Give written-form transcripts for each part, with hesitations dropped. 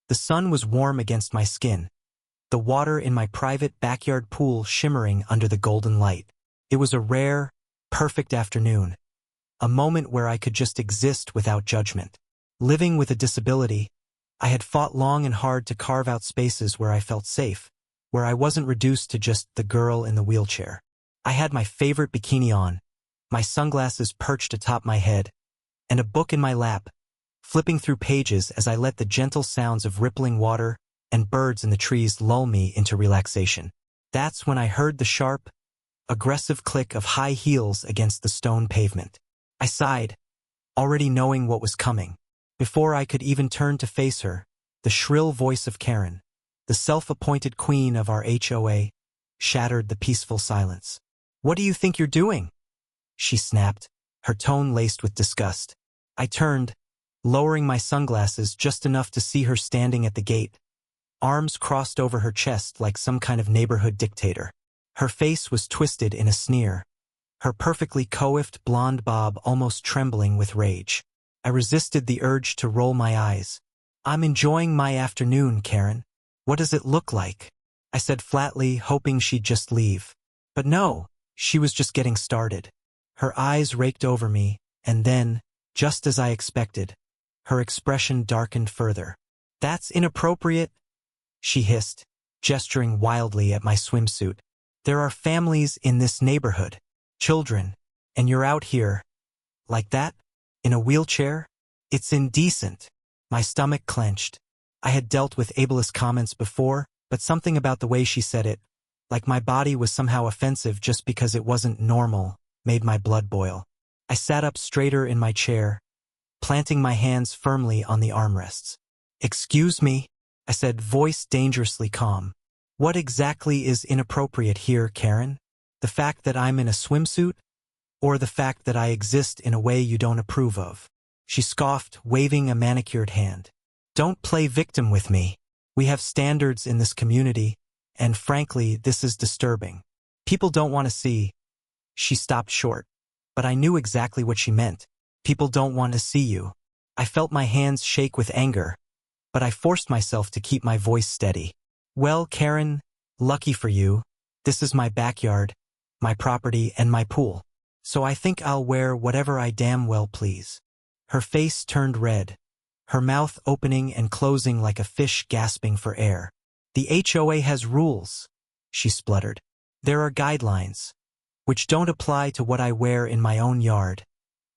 The sun was warm against my skin, the water in my private backyard pool shimmering under the golden light. It was a rare, perfect afternoon, a moment where I could just exist without judgment. Living with a disability, I had fought long and hard to carve out spaces where I felt safe, where I wasn't reduced to just the girl in the wheelchair. I had my favorite bikini on, my sunglasses perched atop my head, and a book in my lap, flipping through pages as I let the gentle sounds of rippling water and birds in the trees lull me into relaxation. That's when I heard the sharp, aggressive click of high heels against the stone pavement. I sighed, already knowing what was coming. Before I could even turn to face her, the shrill voice of Karen, the self-appointed queen of our HOA, shattered the peaceful silence. "What do you think you're doing?" she snapped, her tone laced with disgust. I turned, lowering my sunglasses just enough to see her standing at the gate, arms crossed over her chest like some kind of neighborhood dictator. Her face was twisted in a sneer, her perfectly coiffed blonde bob almost trembling with rage. I resisted the urge to roll my eyes. "I'm enjoying my afternoon, Karen. What does it look like?" I said flatly, hoping she'd just leave. But no, she was just getting started. Her eyes raked over me, and then, just as I expected, her expression darkened further. "That's inappropriate," she hissed, gesturing wildly at my swimsuit. "There are families in this neighborhood, children, and you're out here, like that, in a wheelchair? It's indecent." My stomach clenched. I had dealt with ableist comments before, but something about the way she said it, like my body was somehow offensive just because it wasn't normal, made my blood boil. I sat up straighter in my chair, planting my hands firmly on the armrests. "Excuse me," I said, voice dangerously calm. "What exactly is inappropriate here, Karen? The fact that I'm in a swimsuit? Or the fact that I exist in a way you don't approve of?" She scoffed, waving a manicured hand. "Don't play victim with me. We have standards in this community, and frankly, this is disturbing. People don't want to see." She stopped short, but I knew exactly what she meant. People don't want to see you. I felt my hands shake with anger, but I forced myself to keep my voice steady. "Well, Karen, lucky for you, this is my backyard, my property, and my pool. So I think I'll wear whatever I damn well please." Her face turned red, her mouth opening and closing like a fish gasping for air. "The HOA has rules," she spluttered. "There are guidelines, which don't apply to what I wear in my own yard."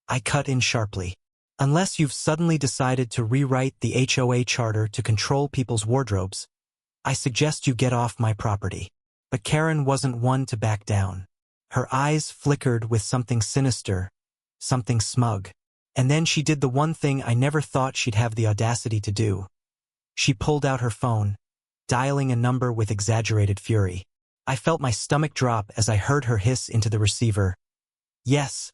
I cut in sharply. "Unless you've suddenly decided to rewrite the HOA charter to control people's wardrobes, I suggest you get off my property." But Karen wasn't one to back down. Her eyes flickered with something sinister, something smug. And then she did the one thing I never thought she'd have the audacity to do. She pulled out her phone, dialing a number with exaggerated fury. I felt my stomach drop as I heard her hiss into the receiver. "Yes,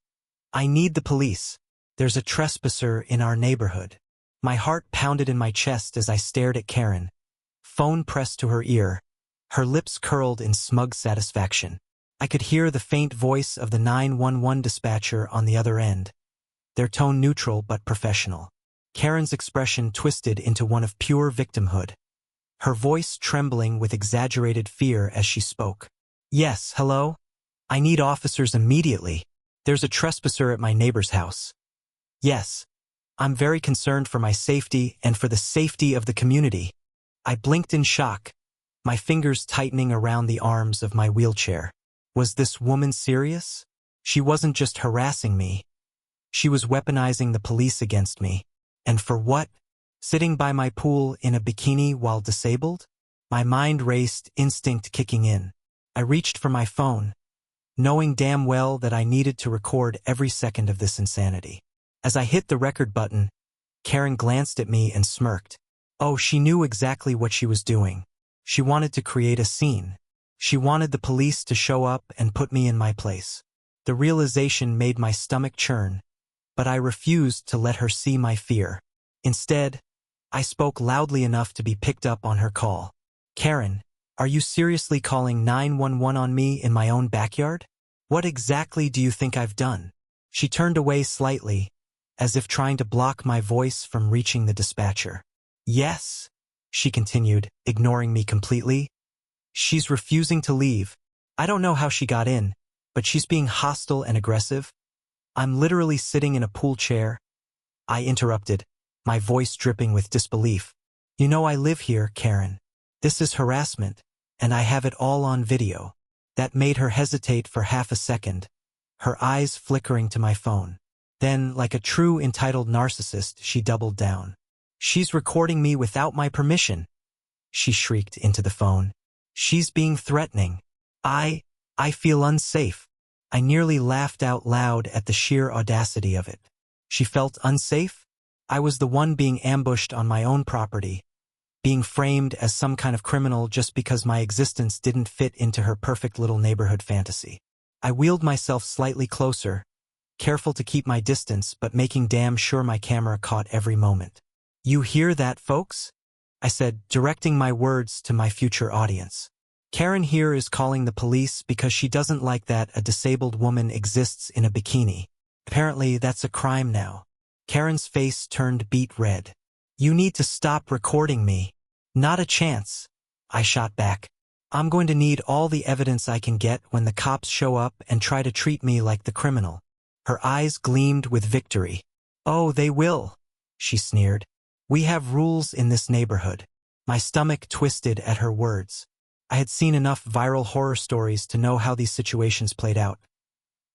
I need the police. There's a trespasser in our neighborhood." My heart pounded in my chest as I stared at Karen, phone pressed to her ear, her lips curled in smug satisfaction. I could hear the faint voice of the 911 dispatcher on the other end, their tone neutral but professional. Karen's expression twisted into one of pure victimhood, her voice trembling with exaggerated fear as she spoke. "Yes, hello? I need officers immediately. There's a trespasser at my neighbor's house. Yes, I'm very concerned for my safety and for the safety of the community." I blinked in shock, my fingers tightening around the arms of my wheelchair. Was this woman serious? She wasn't just harassing me. She was weaponizing the police against me. And for what? Sitting by my pool in a bikini while disabled? My mind raced, instinct kicking in. I reached for my phone, knowing damn well that I needed to record every second of this insanity. As I hit the record button, Karen glanced at me and smirked. Oh, she knew exactly what she was doing. She wanted to create a scene. She wanted the police to show up and put me in my place. The realization made my stomach churn, but I refused to let her see my fear. Instead, I spoke loudly enough to be picked up on her call. "Karen, are you seriously calling 911 on me in my own backyard? What exactly do you think I've done?" She turned away slightly, as if trying to block my voice from reaching the dispatcher. "Yes," she continued, ignoring me completely. She's refusing to leave. I don't know how she got in, but she's being hostile and aggressive. I'm literally sitting in a pool chair. I interrupted, my voice dripping with disbelief. You know I live here, Karen. This is harassment, and I have it all on video. That made her hesitate for half a second, her eyes flickering to my phone. Then, like a true entitled narcissist, she doubled down. She's recording me without my permission, she shrieked into the phone. She's being threatening. I feel unsafe. I nearly laughed out loud at the sheer audacity of it. She felt unsafe? I was the one being ambushed on my own property, being framed as some kind of criminal just because my existence didn't fit into her perfect little neighborhood fantasy. I wheeled myself slightly closer, careful to keep my distance but making damn sure my camera caught every moment. You hear that, folks? I said, directing my words to my future audience. Karen here is calling the police because she doesn't like that a disabled woman exists in a bikini. Apparently, that's a crime now. Karen's face turned beet red. You need to stop recording me. Not a chance, I shot back. I'm going to need all the evidence I can get when the cops show up and try to treat me like the criminal. Her eyes gleamed with victory. Oh, they will, she sneered. We have rules in this neighborhood. My stomach twisted at her words. I had seen enough viral horror stories to know how these situations played out.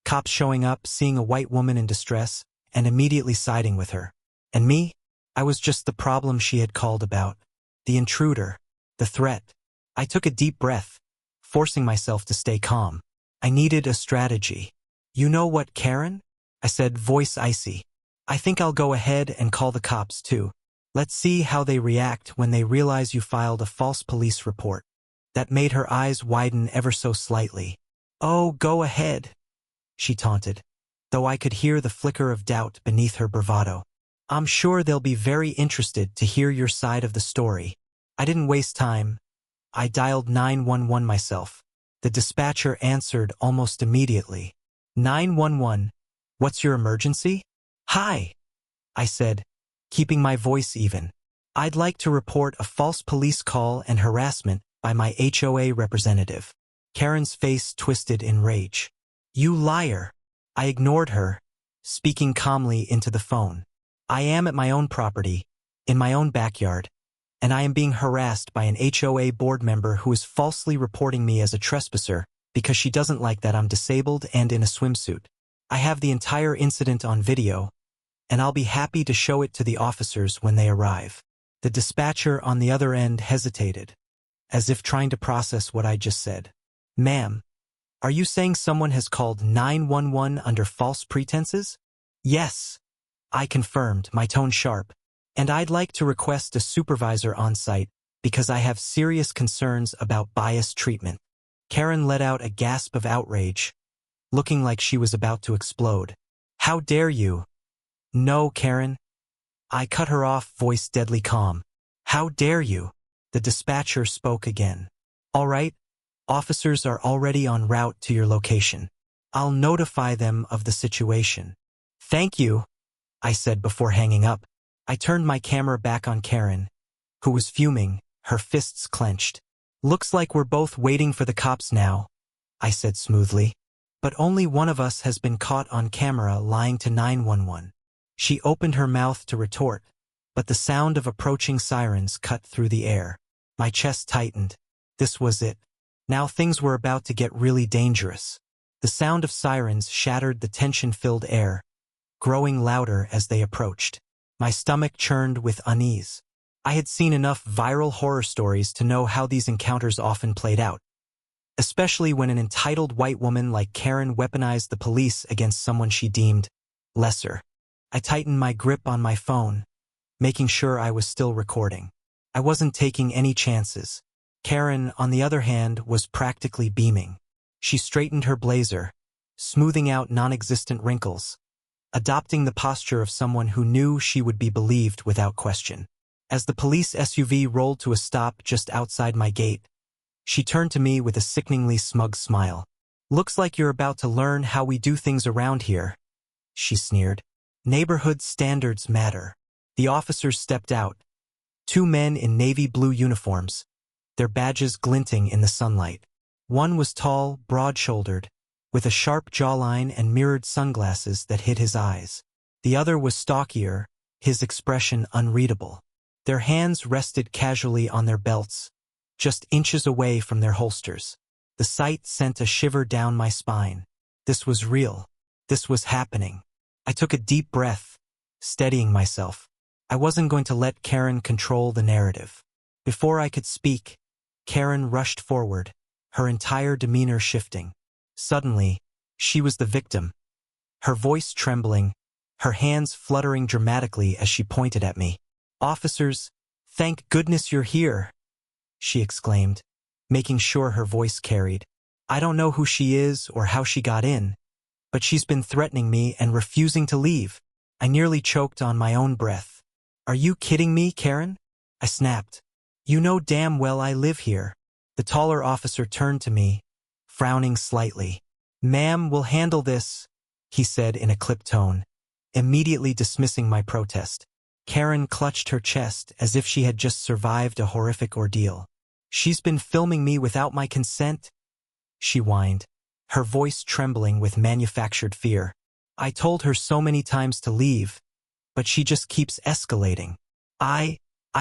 Cops showing up, seeing a white woman in distress, and immediately siding with her. And me? I was just the problem she had called about. The intruder. The threat. I took a deep breath, forcing myself to stay calm. I needed a strategy. You know what, Karen? I said, voice icy. I think I'll go ahead and call the cops too. Let's see how they react when they realize you filed a false police report. That made her eyes widen ever so slightly. Oh, go ahead, she taunted, though I could hear the flicker of doubt beneath her bravado. I'm sure they'll be very interested to hear your side of the story. I didn't waste time. I dialed 911 myself. The dispatcher answered almost immediately. 911, what's your emergency? Hi, I said, keeping my voice even. I'd like to report a false police call and harassment by my HOA representative. Karen's face twisted in rage. You liar. I ignored her, speaking calmly into the phone. I am at my own property, in my own backyard, and I am being harassed by an HOA board member who is falsely reporting me as a trespasser because she doesn't like that I'm disabled and in a swimsuit. I have the entire incident on video, and I'll be happy to show it to the officers when they arrive. The dispatcher on the other end hesitated, as if trying to process what I just said. Ma'am, are you saying someone has called 911 under false pretenses? Yes, I confirmed, my tone sharp, and I'd like to request a supervisor on site because I have serious concerns about biased treatment. Karen let out a gasp of outrage, looking like she was about to explode. How dare you? No, Karen. I cut her off, voice deadly calm. How dare you? The dispatcher spoke again. All right, officers are already en route to your location. I'll notify them of the situation. Thank you, I said before hanging up. I turned my camera back on Karen, who was fuming, her fists clenched. Looks like we're both waiting for the cops now, I said smoothly. But only one of us has been caught on camera lying to 911. She opened her mouth to retort, but the sound of approaching sirens cut through the air. My chest tightened. This was it. Now things were about to get really dangerous. The sound of sirens shattered the tension-filled air, growing louder as they approached. My stomach churned with unease. I had seen enough viral horror stories to know how these encounters often played out, especially when an entitled white woman like Karen weaponized the police against someone she deemed lesser. I tightened my grip on my phone, making sure I was still recording. I wasn't taking any chances. Karen, on the other hand, was practically beaming. She straightened her blazer, smoothing out non-existent wrinkles, adopting the posture of someone who knew she would be believed without question. As the police SUV rolled to a stop just outside my gate, she turned to me with a sickeningly smug smile. Looks like you're about to learn how we do things around here, she sneered. Neighborhood standards matter. The officers stepped out, Two men in navy blue uniforms, their badges glinting in the sunlight. One was tall, broad-shouldered, with a sharp jawline and mirrored sunglasses that hid his eyes. The other was stockier, his expression unreadable. Their hands rested casually on their belts, just inches away from their holsters. The sight sent a shiver down my spine. This was real. This was happening. I took a deep breath, steadying myself. I wasn't going to let Karen control the narrative. Before I could speak, Karen rushed forward, her entire demeanor shifting. Suddenly, she was the victim. Her voice trembling, her hands fluttering dramatically as she pointed at me. "Officers, thank goodness you're here," she exclaimed, making sure her voice carried. "I don't know who she is or how she got in, but she's been threatening me and refusing to leave." I nearly choked on my own breath. "Are you kidding me, Karen?" I snapped. "You know damn well I live here." The taller officer turned to me, frowning slightly. "Ma'am, we'll handle this," he said in a clipped tone, immediately dismissing my protest. Karen clutched her chest as if she had just survived a horrific ordeal. "She's been filming me without my consent," she whined, her voice trembling with manufactured fear. "I told her so many times to leave, but she just keeps escalating. I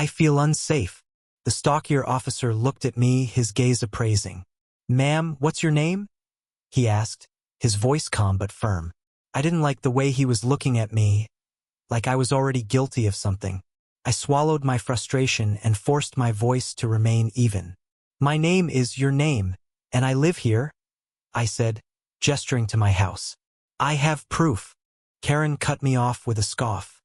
feel unsafe." The stockier officer looked at me, his gaze appraising. "Ma'am, what's your name?" he asked, his voice calm but firm. I didn't like the way he was looking at me, like I was already guilty of something. I swallowed my frustration and forced my voice to remain even. "My name is your name, and I live here," I said, gesturing to my house. "I have proof." Karen cut me off with a scoff.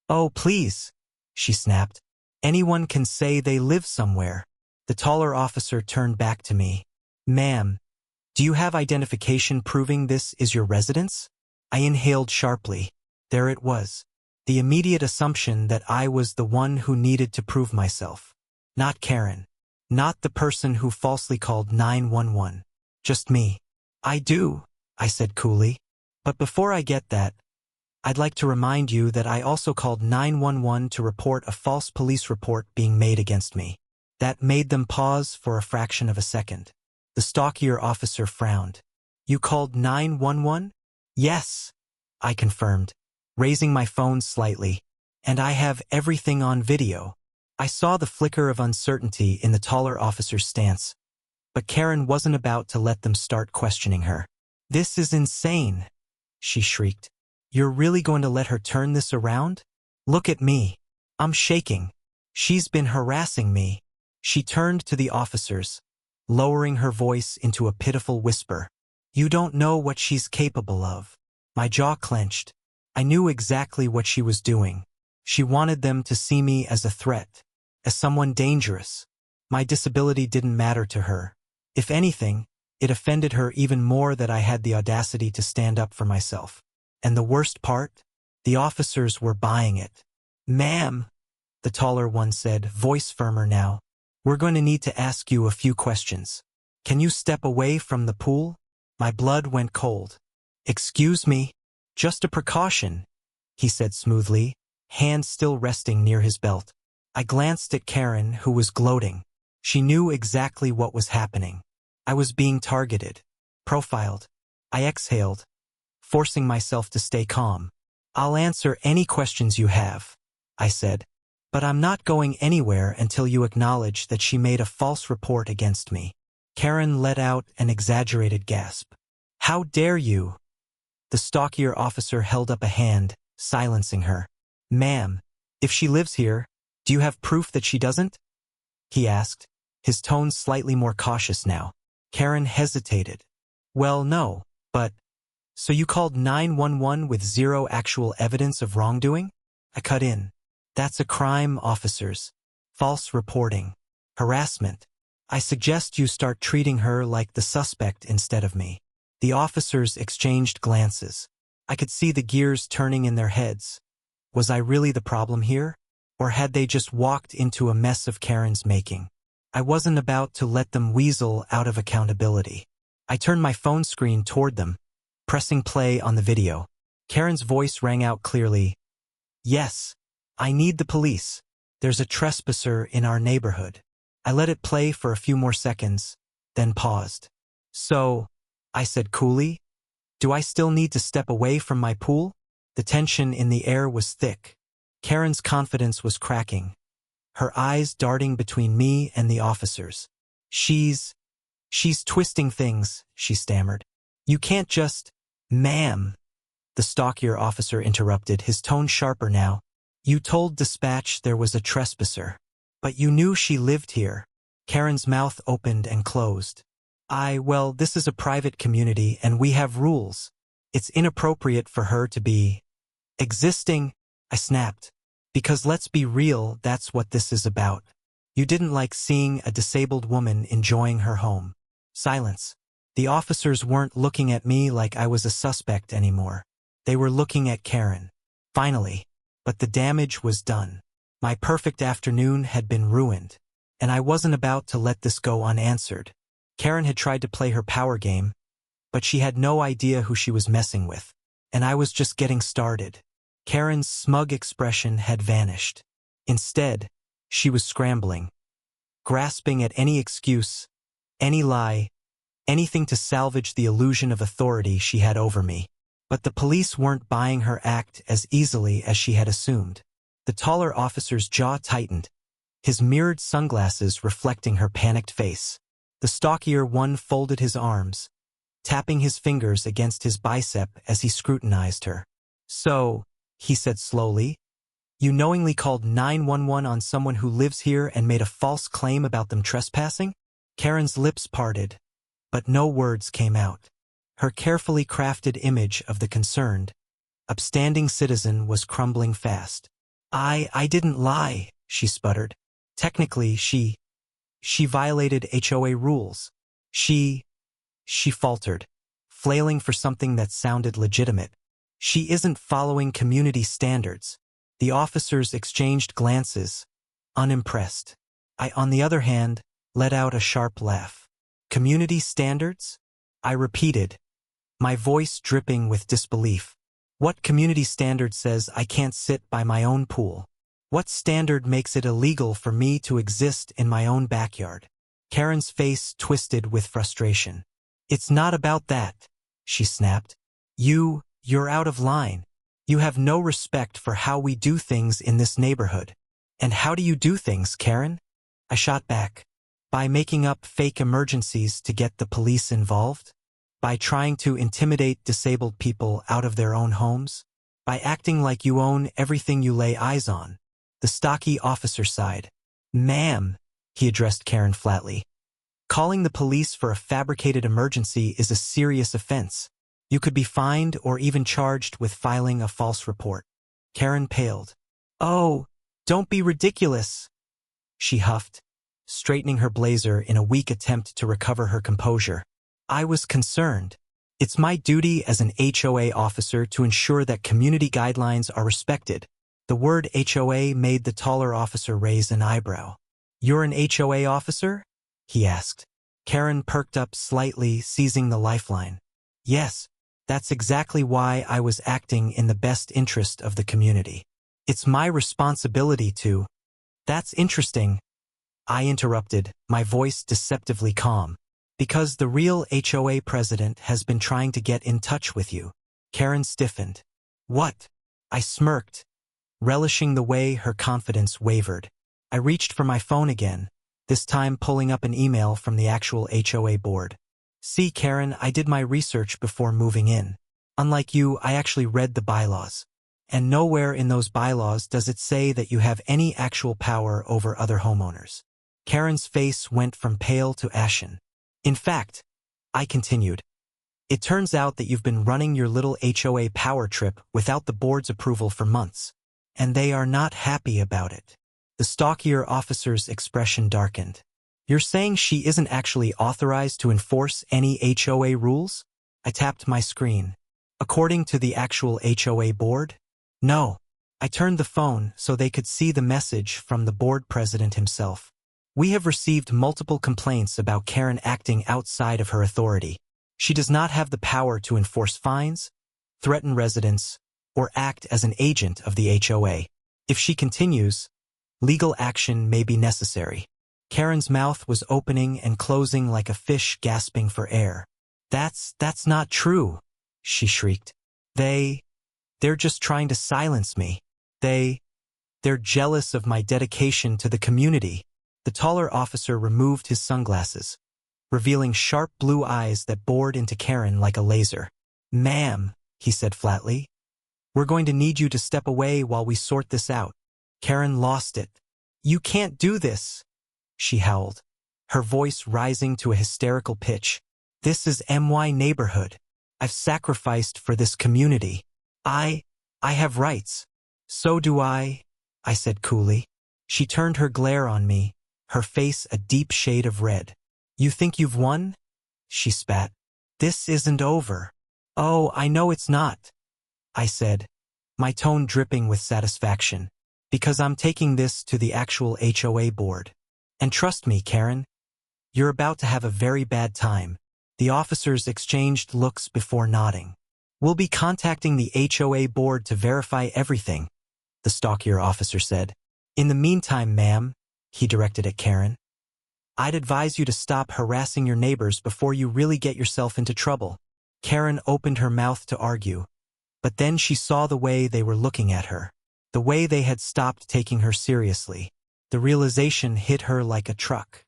"Oh, please," she snapped. "Anyone can say they live somewhere." The taller officer turned back to me. "Ma'am, do you have identification proving this is your residence?" I inhaled sharply. There it was. The immediate assumption that I was the one who needed to prove myself. Not Karen. Not the person who falsely called 911. Just me. "I do," I said coolly. "But before I get that, I'd like to remind you that I also called 911 to report a false police report being made against me." That made them pause for a fraction of a second. The stockier officer frowned. "You called 911? "Yes," I confirmed, raising my phone slightly. "And I have everything on video." I saw the flicker of uncertainty in the taller officer's stance, but Karen wasn't about to let them start questioning her. "This is insane," she shrieked. "You're really going to let her turn this around? Look at me. I'm shaking. She's been harassing me." She turned to the officers, lowering her voice into a pitiful whisper. "You don't know what she's capable of." My jaw clenched. I knew exactly what she was doing. She wanted them to see me as a threat, as someone dangerous. My disability didn't matter to her. If anything, it offended her even more that I had the audacity to stand up for myself. And the worst part? The officers were buying it. "Ma'am," the taller one said, voice firmer now, "we're going to need to ask you a few questions. Can you step away from the pool?" My blood went cold. "Excuse me, just a precaution," he said smoothly, hand still resting near his belt. I glanced at Karen, who was gloating. She knew exactly what was happening. I was being targeted, profiled. I exhaled, forcing myself to stay calm. "I'll answer any questions you have," I said, "but I'm not going anywhere until you acknowledge that she made a false report against me." Karen let out an exaggerated gasp. "How dare you?" The stockier officer held up a hand, silencing her. "Ma'am, if she lives here, do you have proof that she doesn't?" he asked, his tone slightly more cautious now. Karen hesitated. "Well, no, but..." "So you called 911 with zero actual evidence of wrongdoing?" I cut in. "That's a crime, officers. False reporting. Harassment. I suggest you start treating her like the suspect instead of me." The officers exchanged glances. I could see the gears turning in their heads. Was I really the problem here? Or had they just walked into a mess of Karen's making? I wasn't about to let them weasel out of accountability. I turned my phone screen toward them, pressing play on the video. Karen's voice rang out clearly. "Yes, I need the police." There's a trespasser in our neighborhood. I let it play for a few more seconds, then paused. So, I said coolly, do I still need to step away from my pool? The tension in the air was thick. Karen's confidence was cracking, her eyes darting between me and the officers. She's twisting things, she stammered. You can't just, ma'am. The stockier officer interrupted, his tone sharper now. You told dispatch there was a trespasser. But you knew she lived here. Karen's mouth opened and closed. Well, this is a private community and we have rules. It's inappropriate for her to be existing, I snapped. Because let's be real, that's what this is about. You didn't like seeing a disabled woman enjoying her home. Silence. The officers weren't looking at me like I was a suspect anymore. They were looking at Karen. Finally. But the damage was done. My perfect afternoon had been ruined. And I wasn't about to let this go unanswered. Karen had tried to play her power game, but she had no idea who she was messing with. And I was just getting started. Karen's smug expression had vanished. Instead, she was scrambling, grasping at any excuse, any lie, anything to salvage the illusion of authority she had over me. But the police weren't buying her act as easily as she had assumed. The taller officer's jaw tightened, his mirrored sunglasses reflecting her panicked face. The stockier one folded his arms, tapping his fingers against his bicep as he scrutinized her. So, he said slowly, you knowingly called 911 on someone who lives here and made a false claim about them trespassing? Karen's lips parted, but no words came out. Her carefully crafted image of the concerned, upstanding citizen was crumbling fast. I didn't lie, she sputtered. Technically, she violated HOA rules. She faltered, flailing for something that sounded legitimate. She isn't following community standards. The officers exchanged glances, unimpressed. I, on the other hand, let out a sharp laugh. Community standards? I repeated, my voice dripping with disbelief. What community standard says I can't sit by my own pool? What standard makes it illegal for me to exist in my own backyard? Karen's face twisted with frustration. It's not about that, she snapped. You're out of line. You have no respect for how we do things in this neighborhood. And how do you do things, Karen? I shot back. By making up fake emergencies to get the police involved? By trying to intimidate disabled people out of their own homes? By acting like you own everything you lay eyes on? The stocky officer sighed. Ma'am, he addressed Karen flatly. Calling the police for a fabricated emergency is a serious offense. You could be fined or even charged with filing a false report. Karen paled. Oh, don't be ridiculous, she huffed, straightening her blazer in a weak attempt to recover her composure. I was concerned. It's my duty as an HOA officer to ensure that community guidelines are respected. The word HOA made the taller officer raise an eyebrow. You're an HOA officer? He asked. Karen perked up slightly, seizing the lifeline. Yes, that's exactly why I was acting in the best interest of the community. It's my responsibility to... That's interesting, I interrupted, my voice deceptively calm. Because the real HOA president has been trying to get in touch with you. Karen stiffened. What? I smirked, relishing the way her confidence wavered. I reached for my phone again, this time pulling up an email from the actual HOA board. See, Karen, I did my research before moving in. Unlike you, I actually read the bylaws. And nowhere in those bylaws does it say that you have any actual power over other homeowners. Karen's face went from pale to ashen. In fact, I continued, it turns out that you've been running your little HOA power trip without the board's approval for months. And they are not happy about it. The stockier officer's expression darkened. You're saying she isn't actually authorized to enforce any HOA rules? I tapped my screen. According to the actual HOA board? No. I turned the phone so they could see the message from the board president himself. We have received multiple complaints about Karen acting outside of her authority. She does not have the power to enforce fines, threaten residents, or act as an agent of the HOA. If she continues, Legal action may be necessary. Karen's mouth was opening and closing like a fish gasping for air. That's not true, she shrieked. They're just trying to silence me. They're jealous of my dedication to the community. The taller officer removed his sunglasses, revealing sharp blue eyes that bored into Karen like a laser. "Ma'am," he said flatly, "we're going to need you to step away while we sort this out." Karen lost it. "You can't do this," she howled, her voice rising to a hysterical pitch. "This is my neighborhood. I've sacrificed for this community. I have rights." "So do I said coolly. She turned her glare on me, her face a deep shade of red. "You think you've won?" she spat. "This isn't over." "Oh, I know it's not," I said, my tone dripping with satisfaction, "because I'm taking this to the actual HOA board. And trust me, Karen, you're about to have a very bad time." The officers exchanged looks before nodding. "We'll be contacting the HOA board to verify everything," the stockier officer said. "In the meantime, ma'am," he directed at Karen, "I'd advise you to stop harassing your neighbors before you really get yourself into trouble." Karen opened her mouth to argue, but then she saw the way they were looking at her, the way they had stopped taking her seriously. The realization hit her like a truck.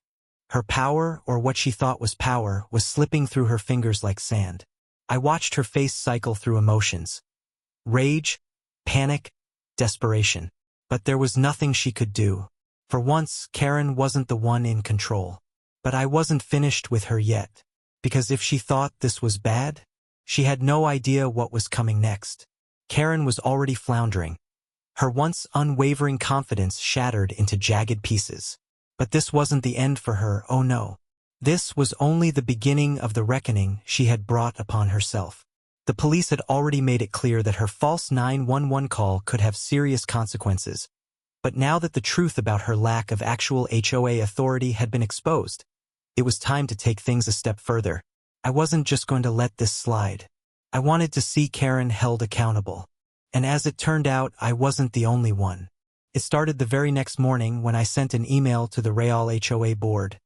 Her power, or what she thought was power, was slipping through her fingers like sand. I watched her face cycle through emotions. Rage, panic, desperation. But there was nothing she could do. For once, Karen wasn't the one in control. But I wasn't finished with her yet. Because if she thought this was bad, she had no idea what was coming next. Karen was already floundering. Her once unwavering confidence shattered into jagged pieces. But this wasn't the end for her, oh no. This was only the beginning of the reckoning she had brought upon herself. The police had already made it clear that her false 911 call could have serious consequences. But now that the truth about her lack of actual HOA authority had been exposed, it was time to take things a step further. I wasn't just going to let this slide. I wanted to see Karen held accountable. And as it turned out, I wasn't the only one. It started the very next morning when I sent an email to the Real HOA board,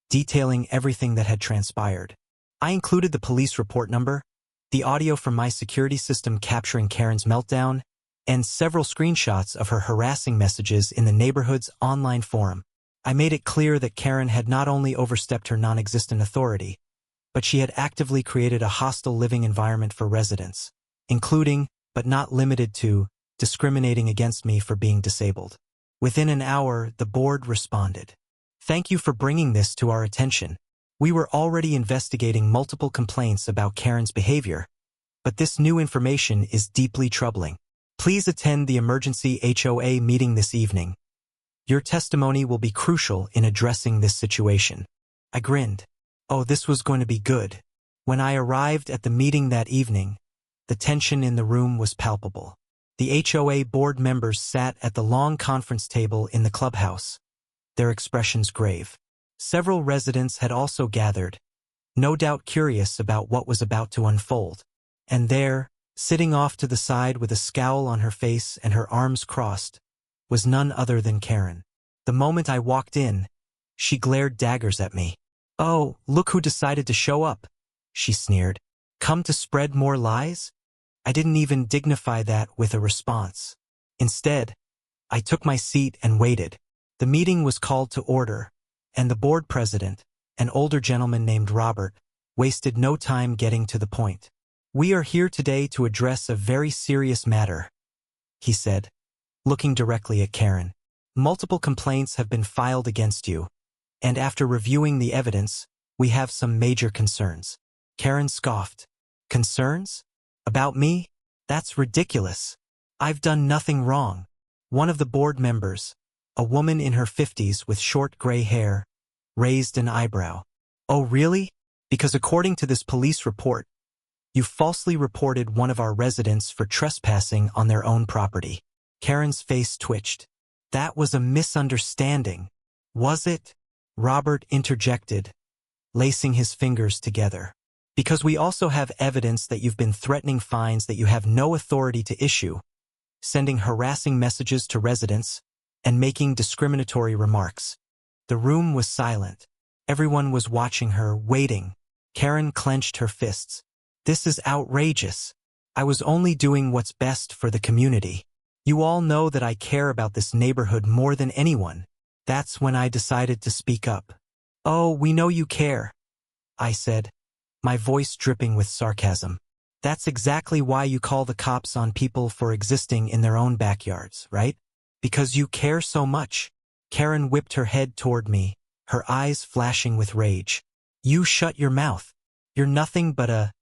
detailing everything that had transpired. I included the police report number, the audio from my security system capturing Karen's meltdown, and several screenshots of her harassing messages in the neighborhood's online forum. I made it clear that Karen had not only overstepped her non-existent authority, but she had actively created a hostile living environment for residents, including, but not limited to, discriminating against me for being disabled. Within an hour, the board responded. "Thank you for bringing this to our attention. We were already investigating multiple complaints about Karen's behavior, but this new information is deeply troubling. Please attend the emergency HOA meeting this evening. Your testimony will be crucial in addressing this situation." I grinned. Oh, this was going to be good. When I arrived at the meeting that evening, the tension in the room was palpable. The HOA board members sat at the long conference table in the clubhouse, their expressions grave. Several residents had also gathered, no doubt curious about what was about to unfold. And there, sitting off to the side with a scowl on her face and her arms crossed, was none other than Karen. The moment I walked in, she glared daggers at me. "Oh, look who decided to show up," she sneered. "Come to spread more lies?" I didn't even dignify that with a response. Instead, I took my seat and waited. The meeting was called to order, and the board president, an older gentleman named Robert, wasted no time getting to the point. "We are here today to address a very serious matter," he said, looking directly at Karen. "Multiple complaints have been filed against you, and after reviewing the evidence, we have some major concerns." Karen scoffed. "Concerns? About me? That's ridiculous. I've done nothing wrong." One of the board members, a woman in her 50s with short gray hair, raised an eyebrow. "Oh, really? Because according to this police report, you falsely reported one of our residents for trespassing on their own property." Karen's face twitched. "That was a misunderstanding, was it?" Robert interjected, lacing his fingers together. "Because we also have evidence that you've been threatening fines that you have no authority to issue, sending harassing messages to residents, and making discriminatory remarks. The room was silent. Everyone was watching her, waiting. Karen clenched her fists. This is outrageous. I was only doing what's best for the community. You all know that I care about this neighborhood more than anyone. That's when I decided to speak up. Oh, we know you care, I said, my voice dripping with sarcasm. That's exactly why you call the cops on people for existing in their own backyards, right? Because you care so much. Karen whipped her head toward me, her eyes flashing with rage. You shut your mouth. You're nothing but a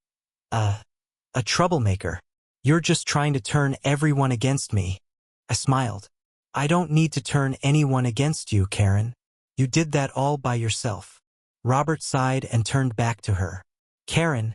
troublemaker. You're just trying to turn everyone against me. I smiled. I don't need to turn anyone against you, Karen. You did that all by yourself. Robert sighed and turned back to her. Karen,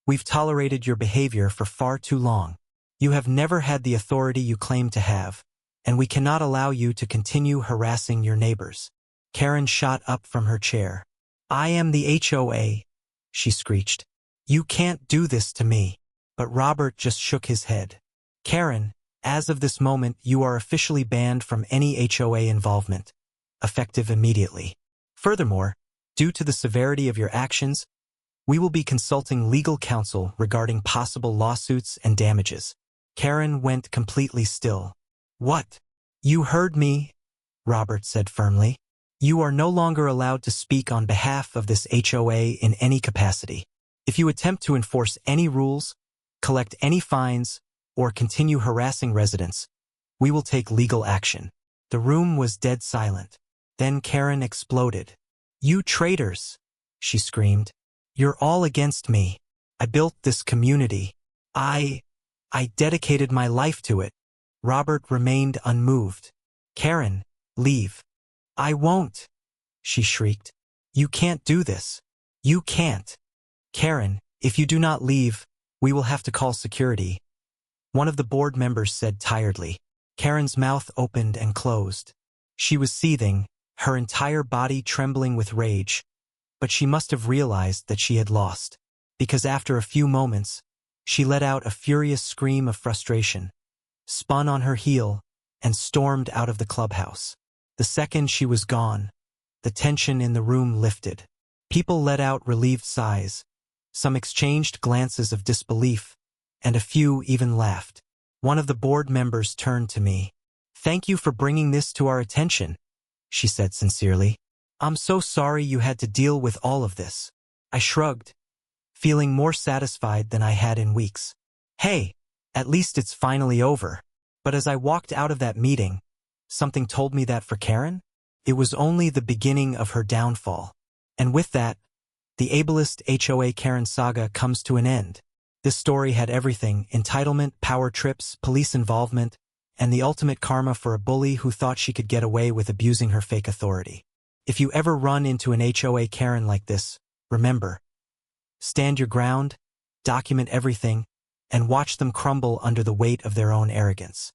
we've tolerated your behavior for far too long. You have never had the authority you claim to have, and we cannot allow you to continue harassing your neighbors. Karen shot up from her chair. I am the HOA, she screeched. You can't do this to me. But Robert just shook his head. Karen, as of this moment, you are officially banned from any HOA involvement, effective immediately. Furthermore, due to the severity of your actions, we will be consulting legal counsel regarding possible lawsuits and damages. Karen went completely still. What? You heard me, Robert said firmly. You are no longer allowed to speak on behalf of this HOA in any capacity. If you attempt to enforce any rules, collect any fines, or continue harassing residents, we will take legal action. The room was dead silent. Then Karen exploded. You traitors, she screamed. You're all against me. I built this community. I dedicated my life to it. Robert remained unmoved. Karen, leave. I won't, she shrieked. You can't do this. You can't. Karen, if you do not leave, we will have to call security. One of the board members said tiredly. Karen's mouth opened and closed. She was seething, her entire body trembling with rage, but she must have realized that she had lost, because after a few moments, she let out a furious scream of frustration, spun on her heel, and stormed out of the clubhouse. The second she was gone, the tension in the room lifted. People let out relieved sighs. Some exchanged glances of disbelief, and a few even laughed. One of the board members turned to me. Thank you for bringing this to our attention, she said sincerely. I'm so sorry you had to deal with all of this. I shrugged, feeling more satisfied than I had in weeks. Hey, at least it's finally over. But as I walked out of that meeting, something told me that for Karen, it was only the beginning of her downfall. And with that, the ableist HOA Karen saga comes to an end. This story had everything: entitlement, power trips, police involvement, and the ultimate karma for a bully who thought she could get away with abusing her fake authority. If you ever run into an HOA Karen like this, remember, stand your ground, document everything, and watch them crumble under the weight of their own arrogance.